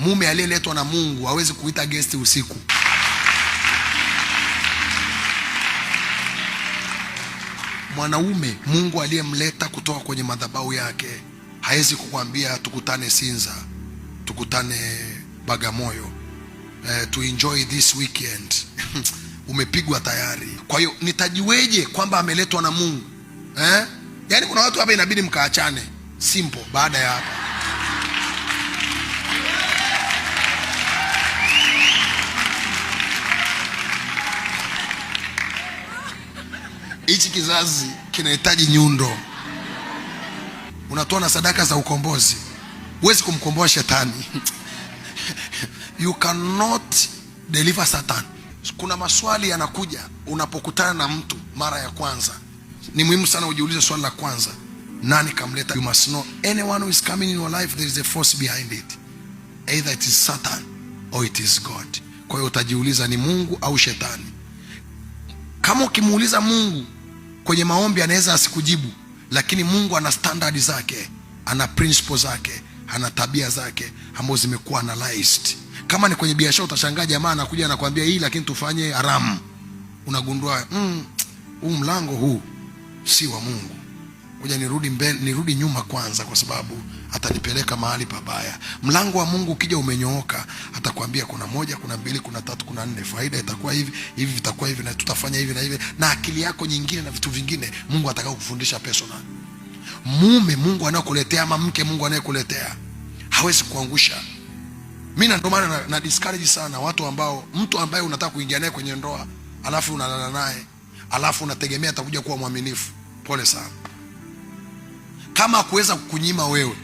Mume aliyeletwa na Mungu hawezi kuita guest usiku. Mwanaume Mungu aliyemleta kutoka kwenye madhabahu yake hawezi kukwambia tukutane Sinza, tukutane Bagamoyo, to enjoy this weekend. Umepigwa tayari. Kwa hiyo nitajiweje kwamba ameletwa na Mungu? Yaani kuna watu hapa inabidi mkaachane simple baada ya hapa. Hichi kizazi kinahitaji nyundo. Unatoa na sadaka za ukombozi, huwezi kumkomboa shetani. You cannot deliver Satan. Kuna maswali yanakuja unapokutana na mtu mara ya kwanza. Ni muhimu sana ujiulize swali la kwanza, nani kamleta? You must know anyone who is coming in your life, there is a force behind it. Either it is Satan or it is God. Kwa hiyo utajiuliza ni Mungu au shetani. Kama ukimuuliza Mungu kwenye maombi anaweza asikujibu, lakini Mungu ana standard zake, ana principles zake, ana tabia zake ambazo zimekuwa analyzed. Kama ni kwenye biashara utashangaa jamaa anakuja anakuambia hii lakini tufanye haramu. Unagundua huu mlango huu si wa Mungu. Ngoja nirudi mbele, nirudi nyuma kwanza, kwa sababu atanipeleka mahali pabaya. Mlango wa Mungu ukija umenyooka, atakwambia kuna 1, kuna 2, kuna 3, kuna 4, faida itakuwa hivi, hivi vitakuwa hivi, na tutafanya hivi na hivi, na akili yako nyingine na vitu vingine Mungu atakao kufundisha personal. Mume Mungu anakuletea ama mke Mungu anayekuletea hawezi kuangusha. Mimi ndio maana na discourage sana watu ambao, mtu ambaye unataka kuingia naye kwenye ndoa alafu unalala naye alafu unategemea atakuja kuwa mwaminifu. Pole sana. Kama kuweza kukunyima wewe,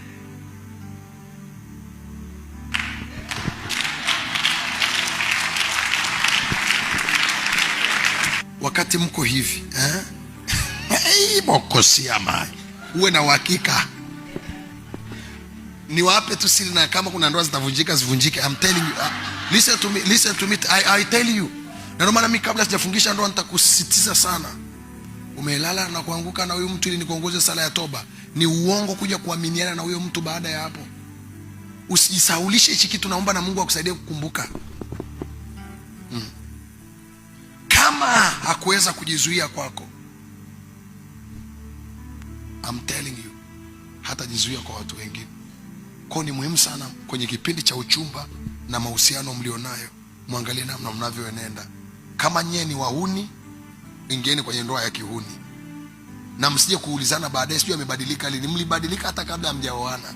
wakati mko hivi mokosia mai, uwe na uhakika. Ni wape tu siri, na kama kuna ndoa zitavunjika zivunjike. I'm telling you, listen to me, I tell you. Na ndio maana mimi kabla sijafungisha ndoa nitakusisitiza sana. Umelala na kuanguka na huyo mtu ili nikuongoze sala ya toba, ni uongo kuja kuaminiana na huyo mtu baada ya hapo. Usijisaulishe hichi kitu, naomba na Mungu akusaidie kukumbuka. Kama hakuweza kujizuia kwako, I'm telling you, hata jizuia kwa watu wengine. Kwa ni muhimu sana kwenye kipindi cha uchumba na mahusiano mlionayo, muangalie namna mnavyoenenda. Kama nyie ni wahuni, ingieni kwenye ndoa ya kihuni, na msije kuulizana baadaye sijui amebadilika lini. Mlibadilika hata kabla hamjaoana.